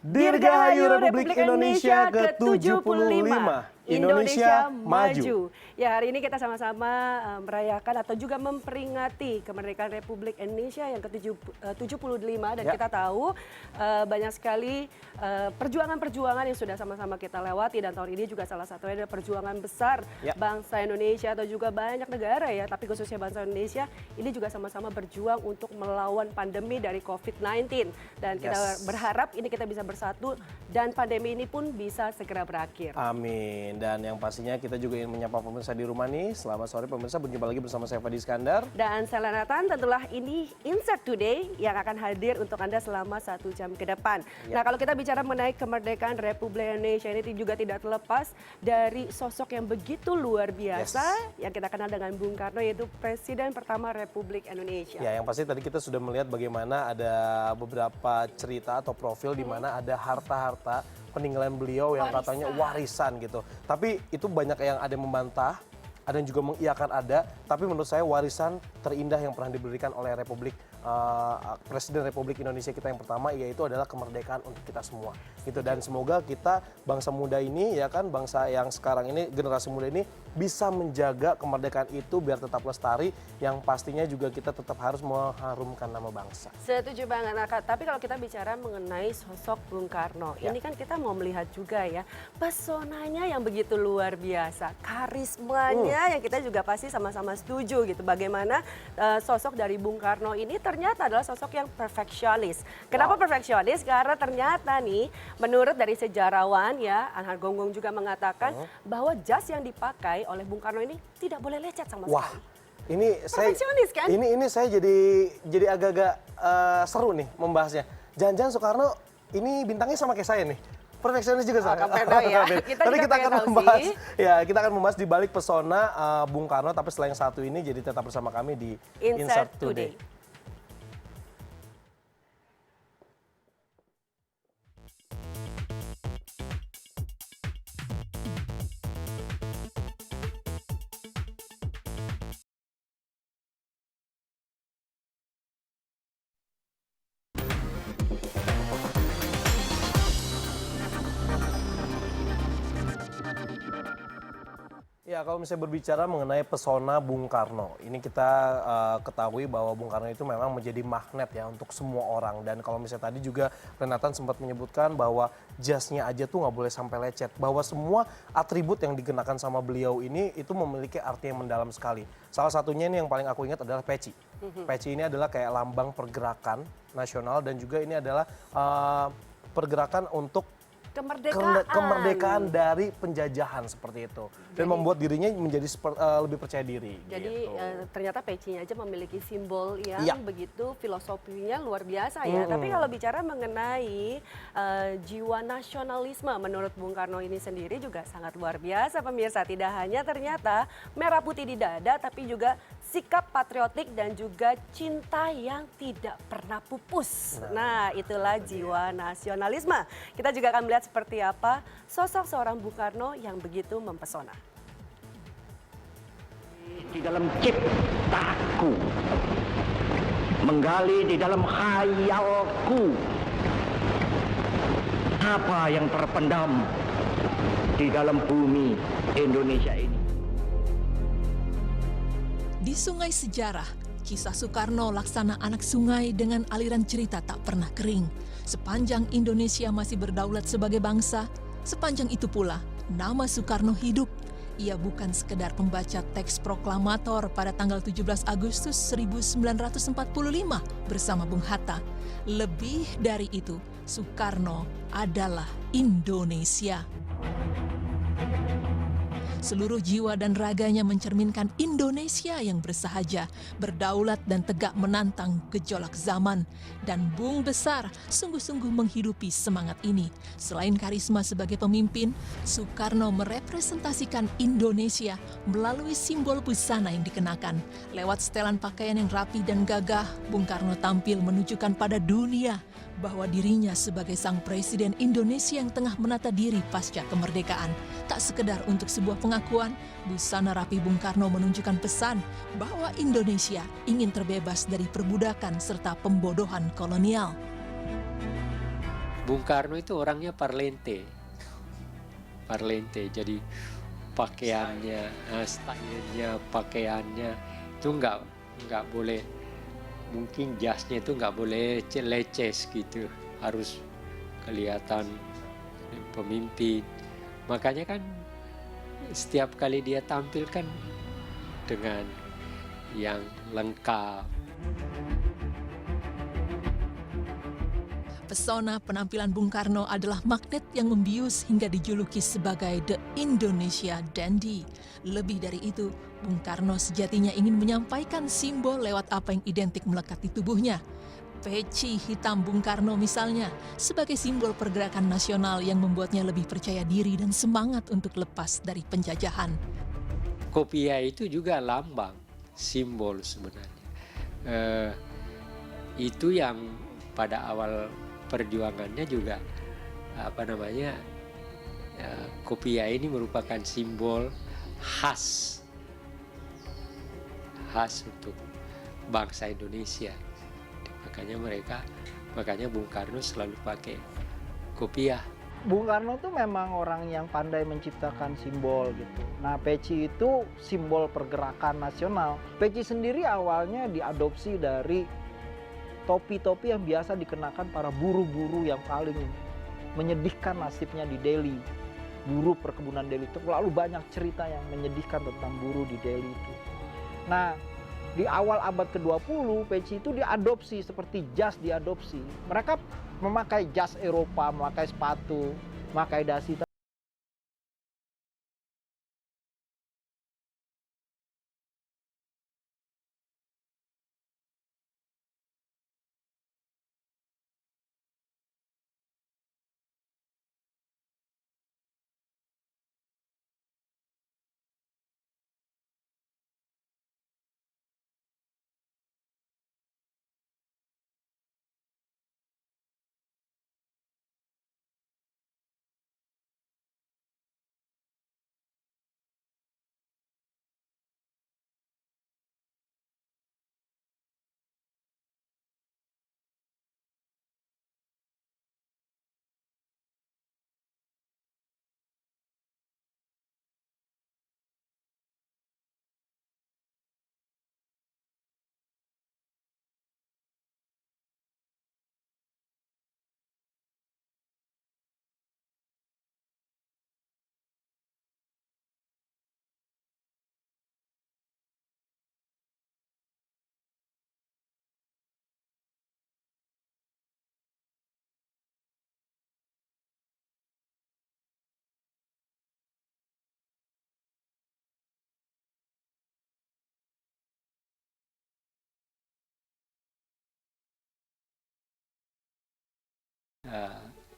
Dirgahayu Republik Indonesia ke-75. Indonesia Maju. Ya, hari ini kita sama-sama merayakan atau juga memperingati kemerdekaan Republik Indonesia yang ke-75 dan kita tahu banyak sekali perjuangan-perjuangan yang sudah sama-sama kita lewati dan tahun ini juga salah satunya adalah perjuangan besar bangsa Indonesia atau juga banyak negara ya, tapi khususnya bangsa Indonesia ini juga sama-sama berjuang untuk melawan pandemi dari COVID-19 dan kita berharap ini kita bisa bersatu dan pandemi ini pun bisa segera berakhir. Amin. Dan yang pastinya kita juga ingin menyapa pemirsa di rumah nih. Selamat sore pemirsa, berjumpa lagi bersama saya Fadi Iskandar. Dan saya Nathan, tentulah ini Insert Today yang akan hadir untuk Anda selama 1 jam ke depan. Nah, kalau kita bicara mengenai kemerdekaan Republik Indonesia ini juga tidak terlepas dari sosok yang begitu luar biasa yang kita kenal dengan Bung Karno, yaitu Presiden pertama Republik Indonesia. Ya, yang pasti tadi kita sudah melihat bagaimana ada beberapa cerita atau profil di mana ada harta-harta peninggalan beliau yang katanya warisan gitu. Tapi itu banyak yang ada yang membantah, ada yang juga mengiyakan ada. Tapi menurut saya warisan terindah yang pernah diberikan oleh Presiden Republik Indonesia kita yang pertama, yaitu adalah kemerdekaan untuk kita semua. Gitu. Dan semoga kita bangsa muda ini ya kan, bangsa yang sekarang ini, generasi muda ini bisa menjaga kemerdekaan itu biar tetap lestari, yang pastinya juga kita tetap harus mengharumkan nama bangsa. Setuju banget, Kak. Tapi kalau kita bicara mengenai sosok Bung Karno, ini kan kita mau melihat juga ya, pesonanya yang begitu luar biasa, karismanya yang kita juga pasti sama-sama setuju gitu. Bagaimana sosok dari Bung Karno ini ternyata adalah sosok yang perfeksionis. Kenapa perfeksionis? Karena ternyata nih, menurut dari sejarawan ya, Anhar Gonggong juga mengatakan bahwa jas yang dipakai oleh Bung Karno ini tidak boleh lecet sama sekali. Ini kan? Ini saya jadi agak-agak seru nih membahasnya. Jangan-jangan Soekarno ini bintangnya sama kayak saya nih. Perfeksionis juga saya. Tapi kita akan membahas kita akan membahas di balik pesona Bung Karno, tapi selain satu ini jadi tetap bersama kami di Insert Today. Ya, kalau misalnya berbicara mengenai pesona Bung Karno, ini kita ketahui bahwa Bung Karno itu memang menjadi magnet ya untuk semua orang. Dan kalau misalnya tadi juga Renatan sempat menyebutkan bahwa jasnya aja tuh nggak boleh sampai lecet. Bahwa semua atribut yang dikenakan sama beliau ini itu memiliki arti yang mendalam sekali. Salah satunya ini yang paling aku ingat adalah peci. Peci ini adalah kayak lambang pergerakan nasional dan juga ini adalah pergerakan untuk kemerdekaan dari penjajahan seperti itu, dan membuat dirinya menjadi lebih percaya diri. Jadi ternyata pecinya aja memiliki simbol yang begitu filosofinya luar biasa ya. Tapi kalau bicara mengenai jiwa nasionalisme menurut Bung Karno ini sendiri juga sangat luar biasa pemirsa. Tidak hanya ternyata merah putih di dada, tapi juga sikap patriotik dan juga cinta yang tidak pernah pupus. Nah, itulah jiwa nasionalisme. Kita juga akan melihat seperti apa sosok seorang Bung Karno yang begitu mempesona. Di dalam ciptaku, menggali di dalam khayalku, apa yang terpendam di dalam bumi Indonesia ini. Di sungai sejarah, kisah Soekarno laksana anak sungai dengan aliran cerita tak pernah kering. Sepanjang Indonesia masih berdaulat sebagai bangsa, sepanjang itu pula nama Soekarno hidup. Ia bukan sekedar pembaca teks proklamator pada tanggal 17 Agustus 1945 bersama Bung Hatta. Lebih dari itu, Soekarno adalah Indonesia. Seluruh jiwa dan raganya mencerminkan Indonesia yang bersahaja, berdaulat dan tegak menantang gejolak zaman. Dan Bung Besar sungguh-sungguh menghidupi semangat ini. Selain karisma sebagai pemimpin, Soekarno merepresentasikan Indonesia melalui simbol busana yang dikenakan. Lewat setelan pakaian yang rapi dan gagah, Bung Karno tampil menunjukkan pada dunia bahwa dirinya sebagai sang presiden Indonesia yang tengah menata diri pasca kemerdekaan. Tak sekedar untuk sebuah pengakuan, busana rapi Bung Karno menunjukkan pesan bahwa Indonesia ingin terbebas dari perbudakan serta pembodohan kolonial. Bung Karno itu orangnya parlente. Jadi pakaiannya, stylenya, pakaiannya itu nggak boleh, mungkin jasnya itu nggak boleh leces gitu, harus kelihatan pemimpin. Makanya kan setiap kali dia tampil kan dengan yang lengkap. Pesona penampilan Bung Karno adalah magnet yang membius hingga dijuluki sebagai The Indonesia Dandy. Lebih dari itu, Bung Karno sejatinya ingin menyampaikan simbol lewat apa yang identik melekat di tubuhnya. Peci hitam Bung Karno misalnya, sebagai simbol pergerakan nasional yang membuatnya lebih percaya diri dan semangat untuk lepas dari penjajahan. Kopiah itu juga lambang, simbol sebenarnya. Itu yang pada awal perjuangannya juga kopiah ini merupakan simbol khas untuk bangsa Indonesia. Makanya Bung Karno selalu pakai kopiah. Bung Karno tuh memang orang yang pandai menciptakan simbol gitu. Nah, peci itu simbol pergerakan nasional. Peci sendiri awalnya diadopsi dari topi-topi yang biasa dikenakan para buruh-buruh yang paling menyedihkan nasibnya di Delhi. Buruh perkebunan Delhi, terlalu banyak cerita yang menyedihkan tentang buruh di Delhi itu. Nah, di awal abad ke-20, peci itu diadopsi seperti jas diadopsi. Mereka memakai jas Eropa, memakai sepatu, memakai dasi.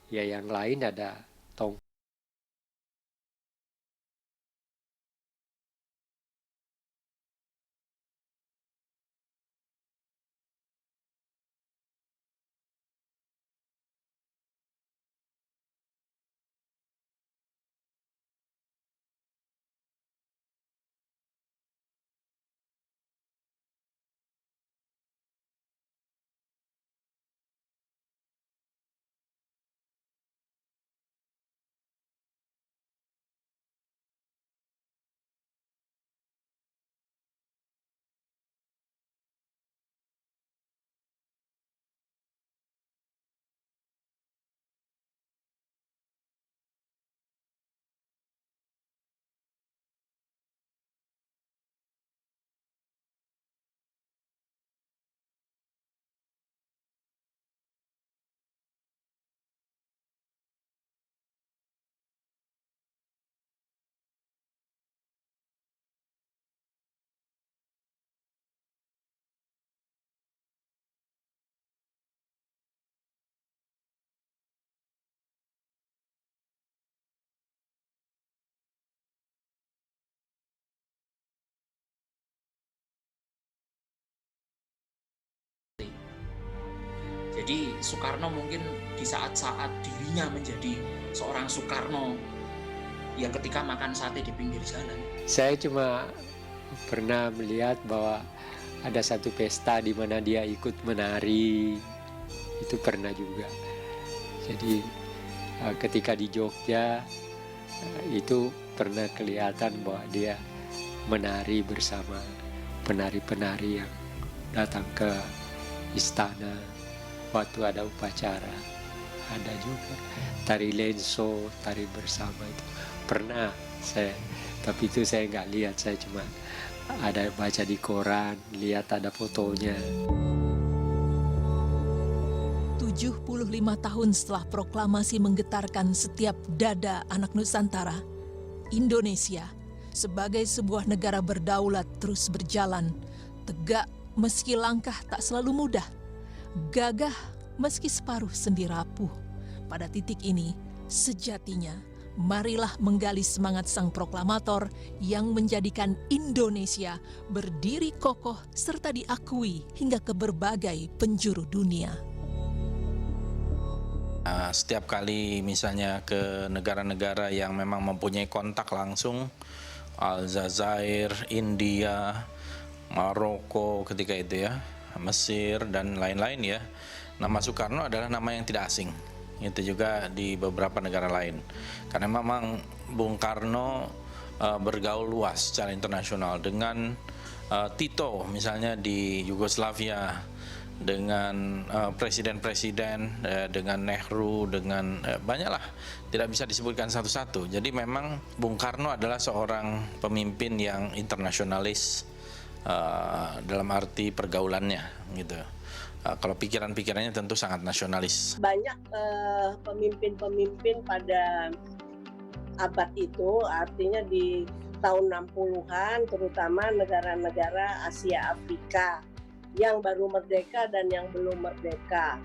Ya yang lain ada tong. Jadi Soekarno mungkin di saat-saat dirinya menjadi seorang Soekarno, ya ketika makan sate di pinggir jalan. Saya cuma pernah melihat bahwa ada satu pesta di mana dia ikut menari, itu pernah juga. Jadi ketika di Jogja itu pernah kelihatan bahwa dia menari bersama penari-penari yang datang ke istana waktu ada upacara. Ada juga tari lenso, tari bersama itu pernah saya, tapi itu saya nggak lihat, saya cuma ada baca di koran, lihat ada fotonya. 75 tahun setelah proklamasi menggetarkan setiap dada anak Nusantara, Indonesia sebagai sebuah negara berdaulat terus berjalan, tegak meski langkah tak selalu mudah, gagah meski separuh sendi rapuh. Pada titik ini, sejatinya, marilah menggali semangat sang proklamator yang menjadikan Indonesia berdiri kokoh serta diakui hingga ke berbagai penjuru dunia. Setiap kali misalnya ke negara-negara yang memang mempunyai kontak langsung, Aljazair, India, Maroko ketika itu ya, Mesir dan lain-lain ya, nama Soekarno adalah nama yang tidak asing. Itu juga di beberapa negara lain. Karena memang Bung Karno bergaul luas secara internasional dengan Tito misalnya di Yugoslavia, dengan presiden-presiden, dengan Nehru, dengan banyaklah, tidak bisa disebutkan satu-satu. Jadi memang Bung Karno adalah seorang pemimpin yang internasionalis dalam arti pergaulannya gitu. Kalau pikiran-pikirannya tentu sangat nasionalis. Banyak pemimpin-pemimpin pada abad itu, artinya di tahun 60-an, terutama negara-negara Asia Afrika yang baru merdeka dan yang belum merdeka.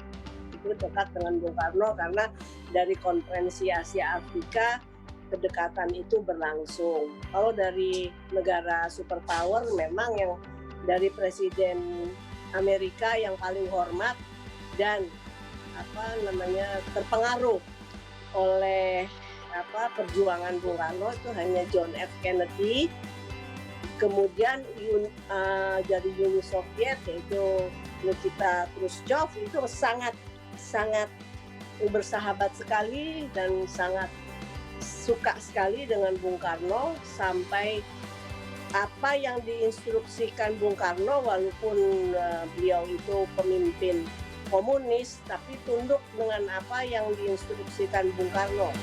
Itu dekat dengan Bung Karno karena dari konferensi Asia Afrika kedekatan itu berlangsung. Kalau dari negara superpower memang yang dari Presiden Amerika yang paling hormat dan terpengaruh oleh perjuangan Bung Karno itu hanya John F. Kennedy. Kemudian dari Uni Soviet yaitu Nikita Khrushchev itu sangat bersahabat sekali dan sangat suka sekali dengan Bung Karno, sampai apa yang diinstruksikan Bung Karno, walaupun beliau itu pemimpin komunis, tapi tunduk dengan apa yang diinstruksikan Bung Karno.